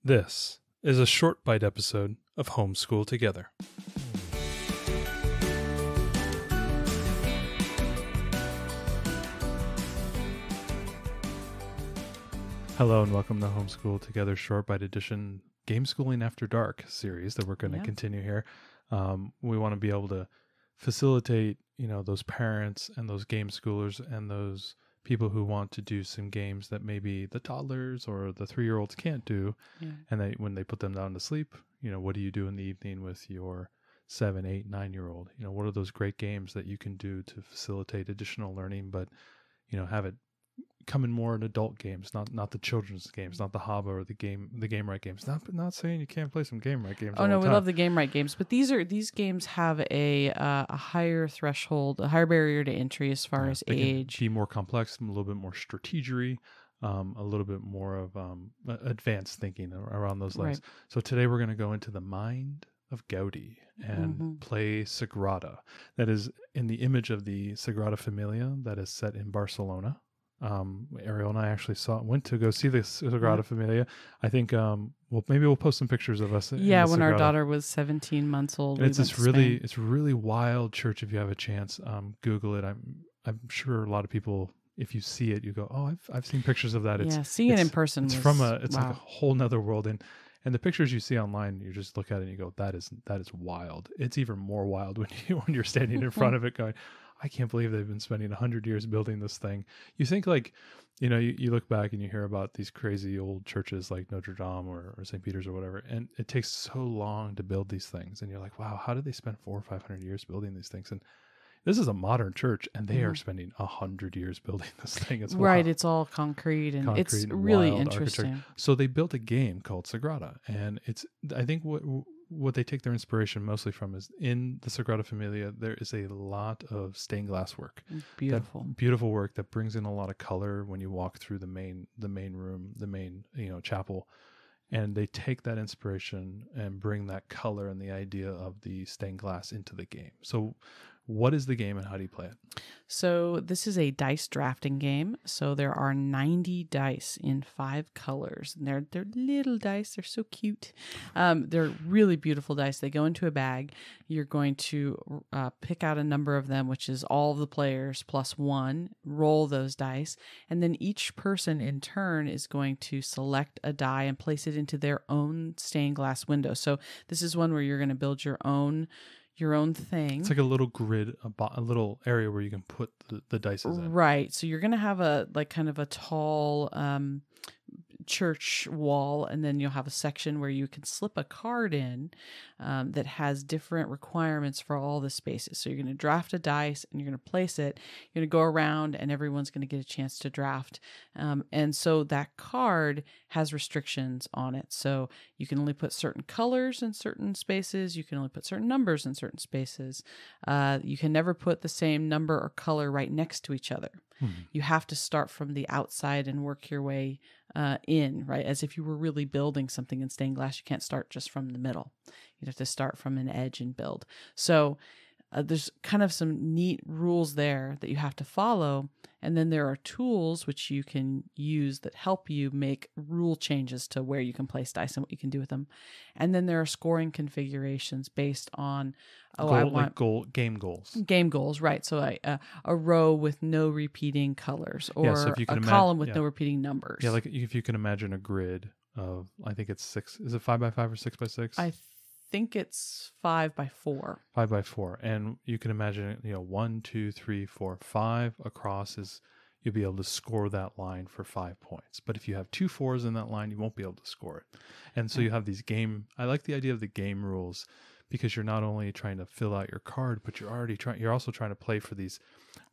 This is a short bite episode of Homeschool Together. Hello and welcome to Homeschool Together Short Bite Edition Gameschooling After Dark series that we're going to continue here. We want to be able to facilitate, those parents and those game schoolers and those people who want to do some games that maybe the toddlers or the 3-year-olds can't do. Yeah. And when they put them down to sleep, what do you do in the evening with your 7, 8, 9-year-old? What are those great games that you can do to facilitate additional learning, but, have it come in more in adult games, not the children's games, not the Haba or the Game Right games. Not saying you can't play some Game Right games. Oh no, we love the Game Right games, but these games have a higher threshold, a higher barrier to entry as far as age. Can be more complex, a little bit more strategery, a little bit more of advanced thinking around those lines. Right. So today we're going to go into the mind of Gaudi and play Sagrada. That is in the image of the Sagrada Familia that is set in Barcelona. Ariel and I actually went to go see the Sagrada Familia. I think maybe we'll post some pictures of us. Yeah, when our daughter was 17 months old. And it's really wild church. If you have a chance, Google it. I'm sure a lot of people, if you see it, you go, oh, I've seen pictures of that. Seeing it in person. It's like a whole nother world. And the pictures you see online, you just look at it and you go, that is wild. It's even more wild when you're standing in front of it going, I can't believe they've been spending 100 years building this thing. You think you look back and you hear about these crazy old churches like Notre Dame or St. Peter's or whatever, and it takes so long to build these things. And you're like, wow, how did they spend 400 or 500 years building these things? And this is a modern church, and they are spending 100 years building this thing. It's right. wild. It's all concrete it's really interesting. So they built a game called Sagrada, and I think what they take their inspiration mostly from is in the Sagrada Familia, there is a lot of stained glass work. Beautiful work that brings in a lot of color when you walk through the main room, the main, chapel. And they take that inspiration and bring that color and the idea of the stained glass into the game. So what is the game and how do you play it? So this is a dice drafting game. So there are 90 dice in 5 colors. And they're little dice. They're so cute. They're really beautiful dice. They go into a bag. You're going to pick out a number of them, which is all of the players plus 1. Roll those dice. And then each person in turn is going to select a die and place it into their own stained glass window. So this is one where you're going to build your own thing. It's like a little grid, a little area where you can put the dice in. Right. So you're going to have a kind of a tall church wall, and then you'll have a section where you can slip a card in that has different requirements for all the spaces. So you're going to draft a dice and you're going to place it. You're going to go around and everyone's going to get a chance to draft. And so that card has restrictions on it. So you can only put certain colors in certain spaces. You can only put certain numbers in certain spaces. You can never put the same number or color right next to each other. You have to start from the outside and work your way in, right? As if you were really building something in stained glass. You can't start just from the middle. You'd have to start from an edge and build. So there's kind of some neat rules there that you have to follow. And then there are tools which you can use that help you make rule changes to where you can place dice and what you can do with them. And then there are scoring configurations based on game goals. Game goals, right. So a row with no repeating colors or so a column with no repeating numbers. Yeah, like if you can imagine a grid of, I think it's 6. Is it 5x5 or 6x6? I think it's 5x4. 5x4, and you can imagine 1, 2, 3, 4, 5 across is you'll be able to score that line for 5 points. But if you have 2 4s in that line, you won't be able to score it. And so you have these I like the idea of the game rules because you're not only trying to fill out your card, but you're also trying to play for these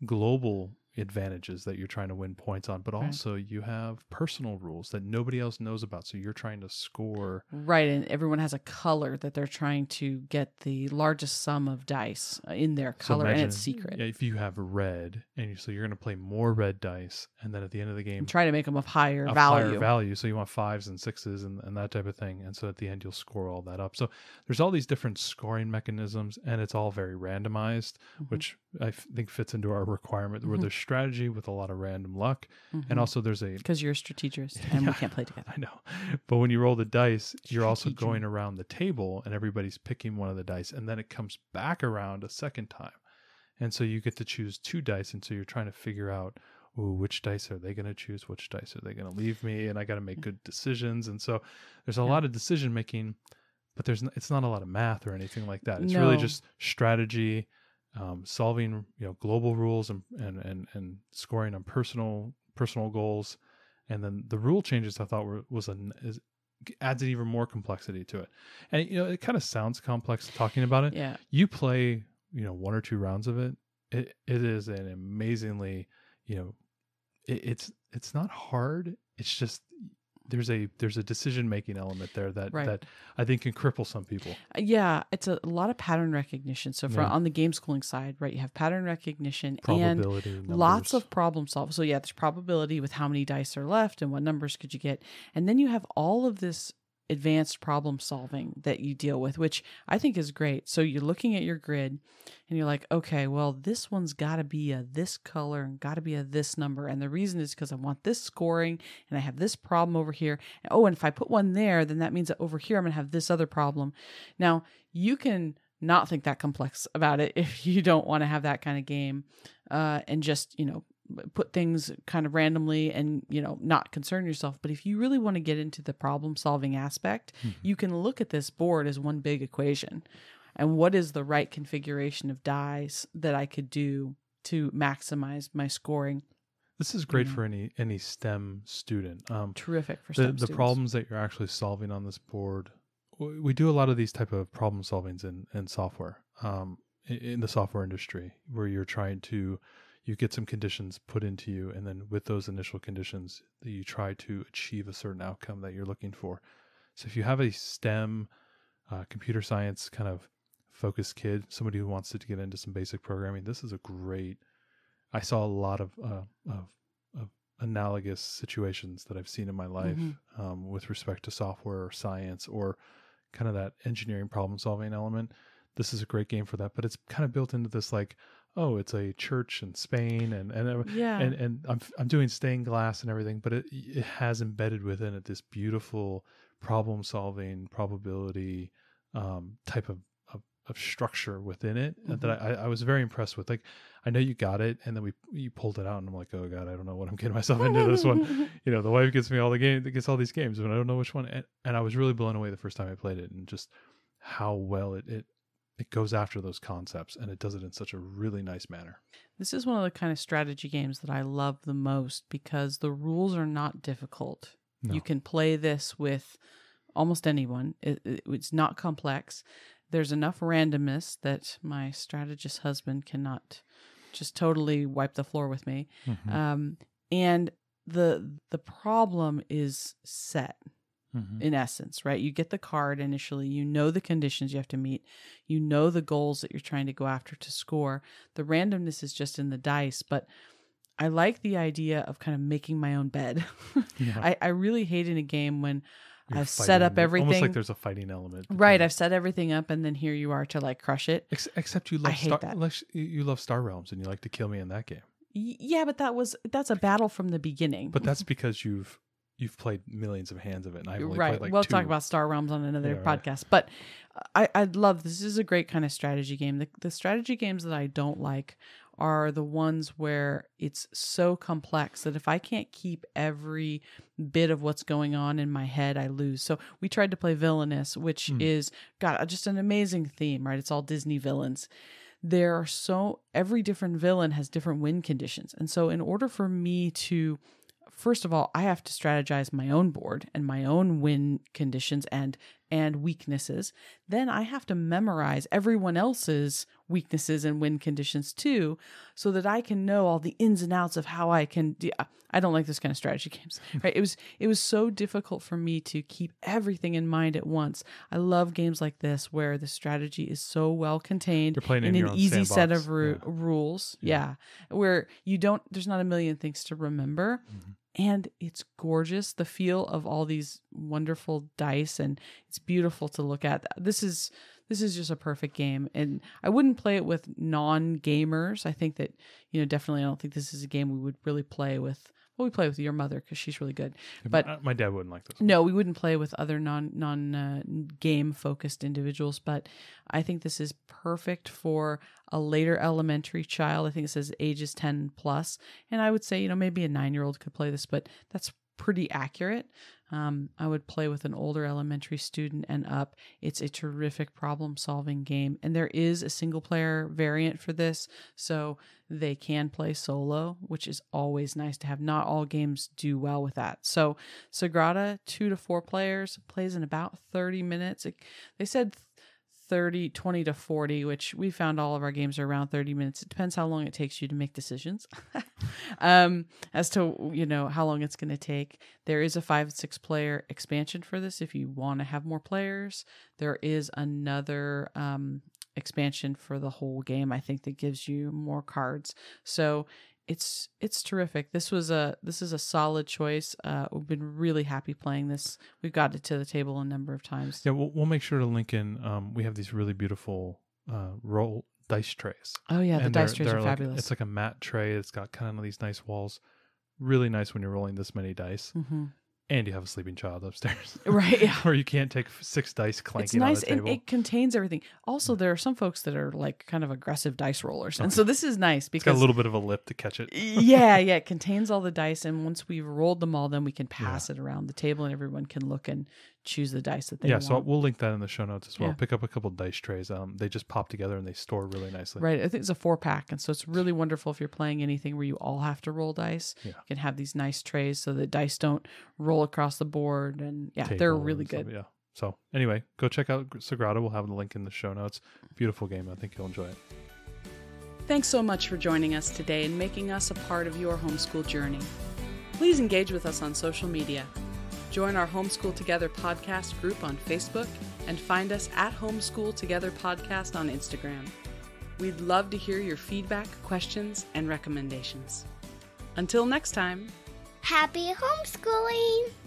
global advantages that you're trying to win points on, but also you have personal rules that nobody else knows about, so you're trying to score. Right, and everyone has a color that they're trying to get the largest sum of dice in their color, and it's secret. If you have red, so you're going to play more red dice, and then at the end of the game, and try to make them of higher value. So you want 5s and 6s and that type of thing, and so at the end you'll score all that up. So there's all these different scoring mechanisms, and it's all very randomized, which I think fits into our requirement where there's strategy with a lot of random luck. And also there's because you're a strategist and we can't play together. I know. But when you roll the dice, you're also going around the table and everybody's picking one of the dice, and then it comes back around a second time. And so you get to choose 2 dice. And so you're trying to figure out, which dice are they going to choose? Which dice are they going to leave me? And I got to make good decisions. And so there's a lot of decision making, but it's not a lot of math or anything like that. It's really just strategy, solving, global rules and scoring on personal goals. And then the rule changes I thought adds an even more complexity to it. And it kind of sounds complex talking about it. Yeah. You play, 1 or 2 rounds of it. It is an amazingly, it's not hard. It's just there's a decision making element there that I think can cripple some people. Yeah, it's a lot of pattern recognition. So on the game schooling side, right, you have pattern recognition Probability, and numbers. Lots of problem solving. So there's probability with how many dice are left and what numbers could you get. And then you have all of this advanced problem solving that you deal with, which I think is great. So you're looking at your grid and you're like, okay, well, this one's got to be a this color and got to be a this number. And the reason is because I want this scoring and I have this problem over here. And if I put one there, then that means that over here I'm going to have this other problem. Now, you can not think that complex about it if you don't want to have that kind of game and just, put things kind of randomly and, not concern yourself. But if you really want to get into the problem solving aspect, you can look at this board as one big equation. And what is the right configuration of dice that I could do to maximize my scoring? This is great for any STEM student. Terrific for STEM students. The problems that you're actually solving on this board, we do a lot of these type of problem solvings in software, in the software industry, where you're trying to you get some conditions put into you, and then with those initial conditions, you try to achieve a certain outcome that you're looking for. So if you have a STEM, computer science kind of focused kid, somebody who wants to get into some basic programming, this is a great. I saw a lot of analogous situations that I've seen in my life with respect to software or science or kind of that engineering problem solving element. This is a great game for that, but it's kind of built into this it's a church in Spain and I'm doing stained glass and everything, but it has embedded within it this beautiful problem solving probability type of structure within it that I was very impressed with. I know you got it, and then you pulled it out, and I'm like, oh God, I don't know what I'm getting myself into this one. The wife gets me all these games, but I don't know which one. And I was really blown away the first time I played it, and just how well it goes after those concepts, and it does it in such a really nice manner. This is one of the kind of strategy games that I love the most because the rules are not difficult. No. You can play this with almost anyone. It's not complex. There's enough randomness that my strategist husband cannot just totally wipe the floor with me. And the problem is set. In essence, right? You get the card initially, the conditions you have to meet, the goals that you're trying to go after to score. The randomness is just in the dice, but I like the idea of kind of making my own bed. I really hate in a game when I've set up everything. Almost like there's a fighting element. Right, I've set everything up and then here you are to crush it. Except you love you love Star Realms and you like to kill me in that game. Yeah, but that's a battle from the beginning. But that's because you've played millions of hands of it, and I've only played We'll 2. talk about Star Realms on another podcast. But I'd love this. Is a great kind of strategy game. The strategy games that I don't like are the ones where it's so complex that if I can't keep every bit of what's going on in my head, I lose. So we tried to play Villainous, which is got just an amazing theme, right? It's all Disney villains. There are every different villain has different win conditions. And so in order for me to, first of all, I have to strategize my own board and my own win conditions and weaknesses. Then I have to memorize everyone else's weaknesses and win conditions too, so that I can know all the ins and outs of how I can do. I don't like this kind of strategy games, right? It was so difficult for me to keep everything in mind at once. I love games like this where the strategy is so well contained in an easy set of rules. Yeah. Where there's not a million things to remember. And it's gorgeous. The feel of all these wonderful dice, and it's beautiful to look at. This is just a perfect game, and I wouldn't play it with non-gamers. I think that, definitely I don't think this is a game we would really play with. Well, we play with your mother because she's really good. But my dad wouldn't like this. No, we wouldn't play with other game focused individuals. But I think this is perfect for a later elementary child. I think it says ages 10 plus, and I would say maybe a 9-year-old could play this, but that's pretty accurate. I would play with an older elementary student and up. It's a terrific problem-solving game, and there is a single-player variant for this, so they can play solo, which is always nice to have. Not all games do well with that. So Sagrada, 2 to 4 players, plays in about 30 minutes. They said 20 to 40, which we found all of our games are around 30 minutes. It depends how long it takes you to make decisions as to, how long it's going to take. There is a 5 and 6 player expansion for this if you want to have more players. There is another expansion for the whole game, I think, that gives you more cards. So it's terrific. This is a solid choice. We've been really happy playing this. We've got it to the table a number of times. Yeah, we'll make sure to link in. We have these really beautiful roll dice trays. Oh yeah, the dice trays are fabulous. It's like a matte tray. It's got kind of these nice walls. Really nice when you're rolling this many dice. Mm-hmm. And you have a sleeping child upstairs. Right, yeah. Or you can't take 6 dice clanking on the table. It's nice, and it contains everything. Also, there are some folks that are like kind of aggressive dice rollers. And so this is nice because... It's got a little bit of a lip to catch it. Yeah, it contains all the dice. And once we've rolled them all, then we can pass it around the table and everyone can look and choose the dice that they want. Yeah, so we'll link that in the show notes as well. Yeah. Pick up a couple dice trays. They just pop together and they store really nicely. Right. I think it's a 4-pack. And so it's really wonderful if you're playing anything where you all have to roll dice. Yeah. You can have these nice trays so that dice don't roll across the board. And they're really good. Yeah. So anyway, go check out Sagrada. We'll have the link in the show notes. Beautiful game. I think you'll enjoy it. Thanks so much for joining us today and making us a part of your homeschool journey. Please engage with us on social media. Join our Homeschool Together podcast group on Facebook and find us at Homeschool Together Podcast on Instagram. We'd love to hear your feedback, questions, and recommendations. Until next time, happy homeschooling!